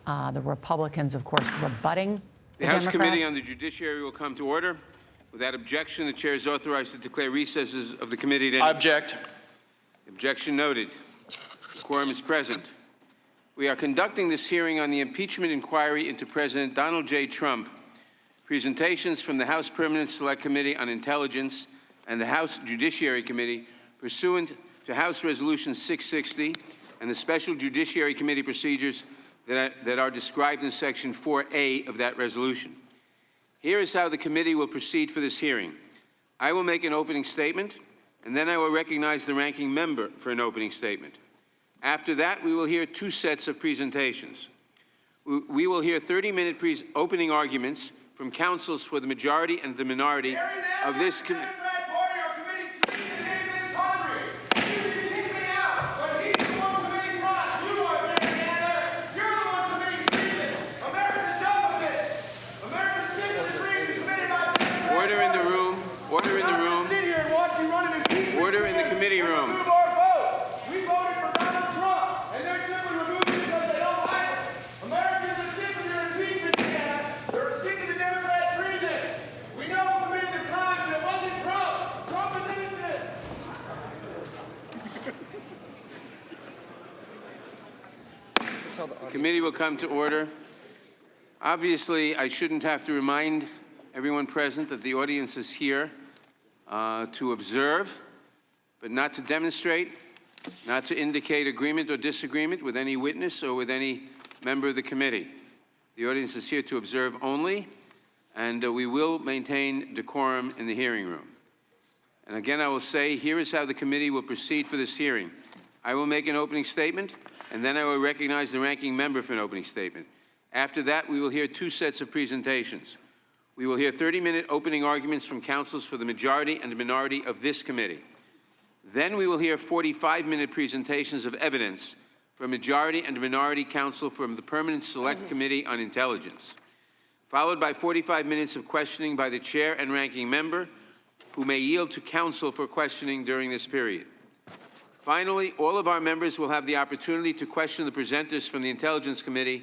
The Republicans, of course, rebutting the House Committee on the Judiciary will come to order. Without objection, the chair is authorized to declare recesses of the committee to end. I object. Objection noted. The quorum is present. We are conducting this hearing on the impeachment inquiry into President Donald J. Trump. Presentations from the House Permanent Select Committee on Intelligence and the House Judiciary Committee pursuant to House Resolution 660 and the Special Judiciary Committee procedures that are described in Section 4A of that resolution. Here is how the committee will proceed for this hearing. I will make an opening statement, and then I will recognize the ranking member for an opening statement. After that, we will hear two sets of presentations. We will hear 30-minute opening arguments from counsels for the majority and the minority of this committee. Order in the room. Order in the room. Order in the committee room. We voted for Donald Trump, and they're simply removing it because they don't like it. Americans are sick of your impeachment scandal. They're sick of the Democrat treason. We know who committed the crimes, and it wasn't Trump. Trump was innocent. The committee will come to order. Obviously, I shouldn't have to remind everyone present that the audience is here to observe, but not to demonstrate, not to indicate agreement or disagreement with any witness or with any member of the committee. The audience is here to observe only, and we will maintain decorum in the hearing room. And again, I will say, here is how the committee will proceed for this hearing. I will make an opening statement, and then I will recognize the ranking member for an opening statement. After that, we will hear two sets of presentations. We will hear 30-minute opening arguments from counsels for the majority and minority of this committee. Then we will hear 45-minute presentations of evidence from majority and minority counsel from the Permanent Select Committee on Intelligence, followed by 45 minutes of questioning by the chair and ranking member, who may yield to counsel for questioning during this period. Finally, all of our members will have the opportunity to question the presenters from the Intelligence Committee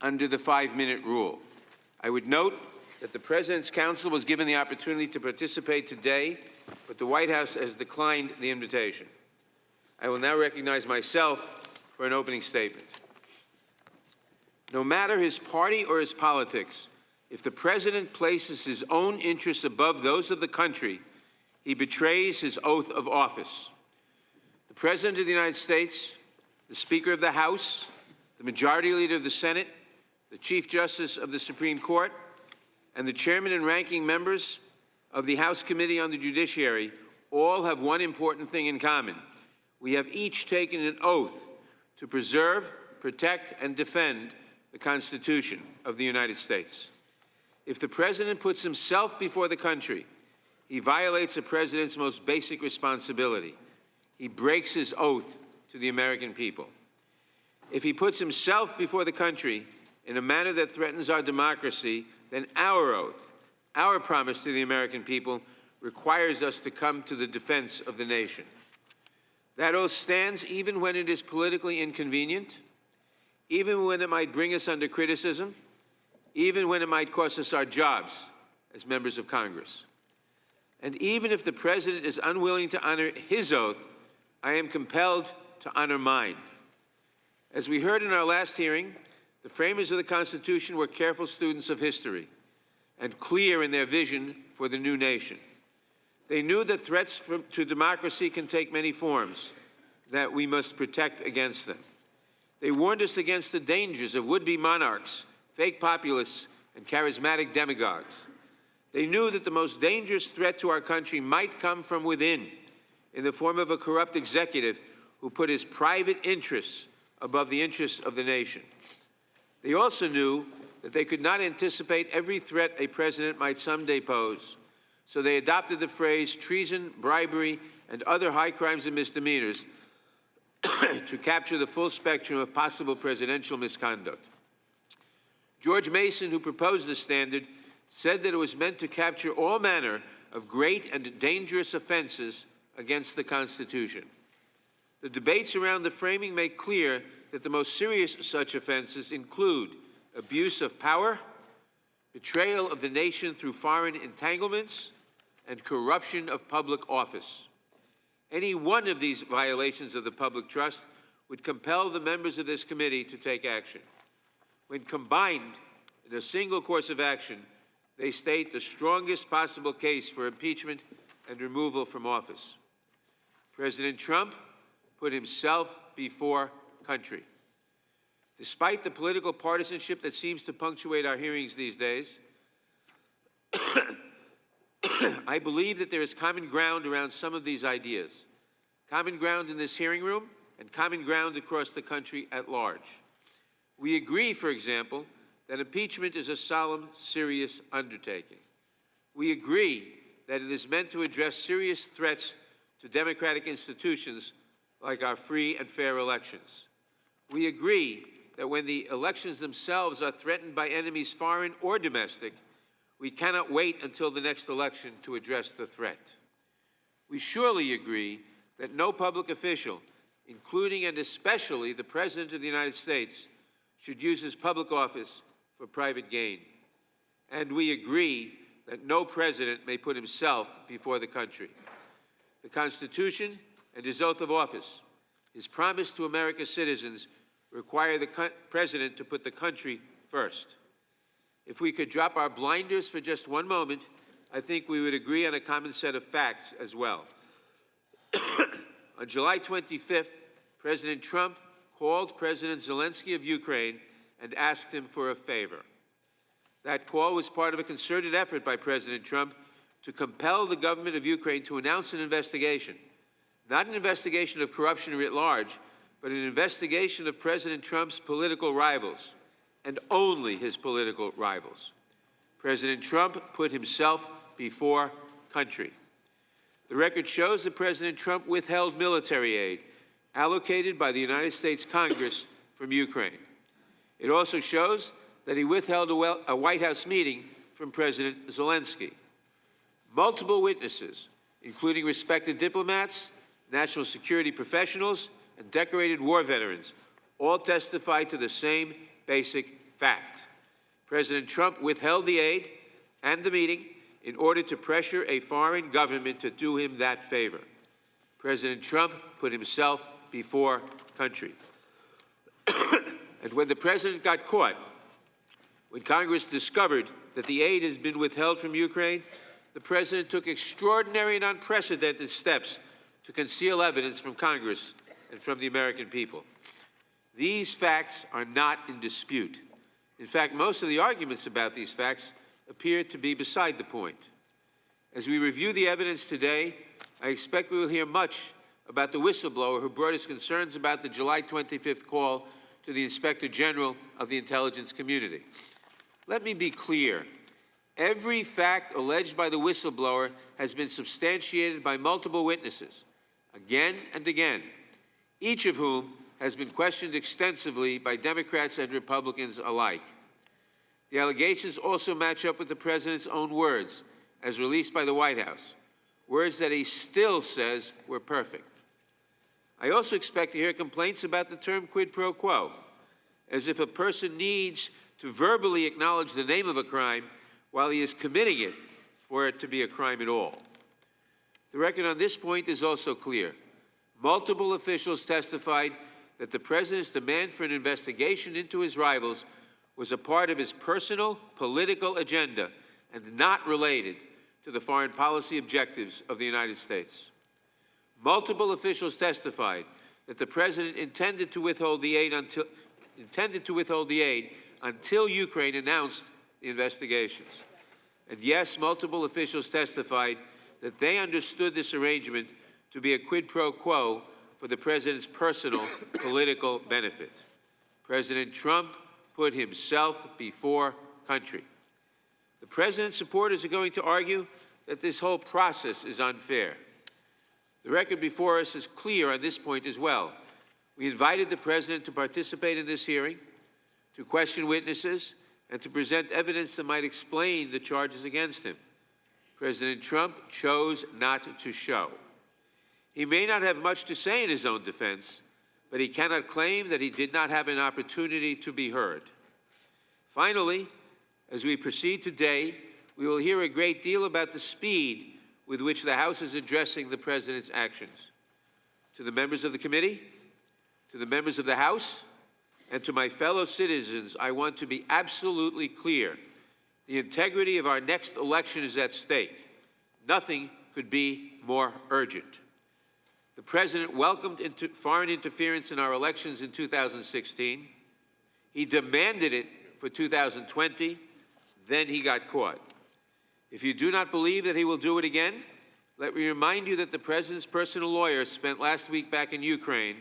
under the 5-minute rule. I would note that the President's Counsel was given the opportunity to participate today, but the White House has declined the invitation. I will now recognize myself for an opening statement. No matter his party or his politics, if the President places his own interests above those of the country, he betrays his oath of office. The President of the United States, the Speaker of the House, the Majority Leader of the Senate, the Chief Justice of the Supreme Court, and the chairman and ranking members of the House Committee on the Judiciary all have one important thing in common. We have each taken an oath to preserve, protect, and defend the Constitution of the United States. If the President puts himself before the country, he violates a president's most basic responsibility. He breaks his oath to the American people. If he puts himself before the country in a manner that threatens our democracy, then our oath, our promise to the American people, requires us to come to the defense of the nation. That oath stands even when it is politically inconvenient, even when it might bring us under criticism, even when it might cost us our jobs as members of Congress. And even if the President is unwilling to honor his oath, I am compelled to honor mine. As we heard in our last hearing, the framers of the Constitution were careful students of history and clear in their vision for the new nation. They knew that threats to democracy can take many forms, that we must protect against them. They warned us against the dangers of would-be monarchs, fake populists, and charismatic demagogues. They knew that the most dangerous threat to our country might come from within, in the form of a corrupt executive who put his private interests above the interests of the nation. They also knew that they could not anticipate every threat a president might someday pose, so they adopted the phrase treason, bribery, and other high crimes and misdemeanors to capture the full spectrum of possible presidential misconduct. George Mason, who proposed this standard, said that it was meant to capture all manner of great and dangerous offenses against the Constitution. The debates around the framing make clear that the most serious such offenses include abuse of power, betrayal of the nation through foreign entanglements, and corruption of public office. Any one of these violations of the public trust would compel the members of this committee to take action. When combined in a single course of action, they state the strongest possible case for impeachment and removal from office. President Trump put himself before country. Despite the political partisanship that seems to punctuate our hearings these days, I believe that there is common ground around some of these ideas. Common ground in this hearing room and common ground across the country at large. We agree, for example, that impeachment is a solemn, serious undertaking. We agree that it is meant to address serious threats to democratic institutions like our free and fair elections. We agree that when the elections themselves are threatened by enemies foreign or domestic, we cannot wait until the next election to address the threat. We surely agree that no public official, including and especially the President of the United States, should use his public office for private gain. And we agree that no president may put himself before the country. The Constitution and his oath of office, his promise to America's citizens, require the president to put the country first. If we could drop our blinders for just one moment, I think we would agree on a common set of facts as well. On July 25th, President Trump called President Zelensky of Ukraine and asked him for a favor. That call was part of a concerted effort by President Trump to compel the government of Ukraine to announce an investigation, not an investigation of corruption writ large, but an investigation of President Trump's political rivals, and only his political rivals. President Trump put himself before country. The record shows that President Trump withheld military aid allocated by the United States Congress from Ukraine. It also shows that he withheld a White House meeting from President Zelensky. Multiple witnesses, including respected diplomats, national security professionals, and decorated war veterans, all testified to the same basic fact. President Trump withheld the aid and the meeting in order to pressure a foreign government to do him that favor. President Trump put himself before country. And when the president got caught, when Congress discovered that the aid had been withheld from Ukraine, the president took extraordinary and unprecedented steps to conceal evidence from Congress and from the American people. These facts are not in dispute. In fact, most of the arguments about these facts appear to be beside the point. As we review the evidence today, I expect we will hear much about the whistleblower who brought us concerns about the July 25th call to the Inspector General of the intelligence community. Let me be clear. Every fact alleged by the whistleblower has been substantiated by multiple witnesses, again and again, each of whom has been questioned extensively by Democrats and Republicans alike. The allegations also match up with the president's own words, as released by the White House, words that he still says were perfect. I also expect to hear complaints about the term quid pro quo, as if a person needs to verbally acknowledge the name of a crime while he is committing it for it to be a crime at all. The record on this point is also clear. Multiple officials testified that the president's demand for an investigation into his rivals was a part of his personal political agenda and not related to the foreign policy objectives of the United States. Multiple officials testified that the president intended to withhold the aid until Ukraine announced the investigations. And yes, multiple officials testified that they understood this arrangement to be a quid pro quo for the president's personal political benefit. President Trump put himself before country. The president's supporters are going to argue that this whole process is unfair. The record before us is clear on this point as well. We invited the president to participate in this hearing, to question witnesses, and to present evidence that might explain the charges against him. President Trump chose not to show. He may not have much to say in his own defense, but he cannot claim that he did not have an opportunity to be heard. Finally, as we proceed today, we will hear a great deal about the speed with which the House is addressing the President's actions. To the members of the committee, to the members of the House, and to my fellow citizens, I want to be absolutely clear. The integrity of our next election is at stake. Nothing could be more urgent. The President welcomed foreign interference in our elections in 2016. He demanded it for 2020. Then he got caught. If you do not believe that he will do it again, let me remind you that the President's personal lawyer spent last week back in Ukraine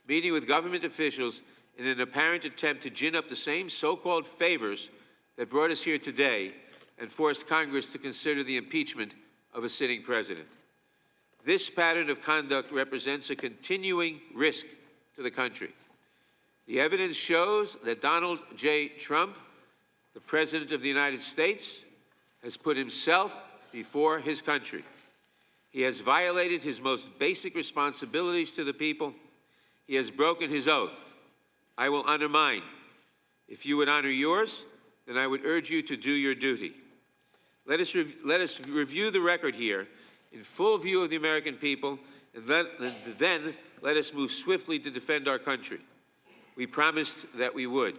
meeting with government officials in an apparent attempt to gin up the same so-called favors that brought us here today and forced Congress to consider the impeachment of a sitting president. This pattern of conduct represents a continuing risk to the country. The evidence shows that Donald J. Trump, the President of the United States, has put himself before his country. He has violated his most basic responsibilities to the people. He has broken his oath. I will honor mine. If you would honor yours, then I would urge you to do your duty. Let us review the record here in full view of the American people, and then let us move swiftly to defend our country. We promised that we would.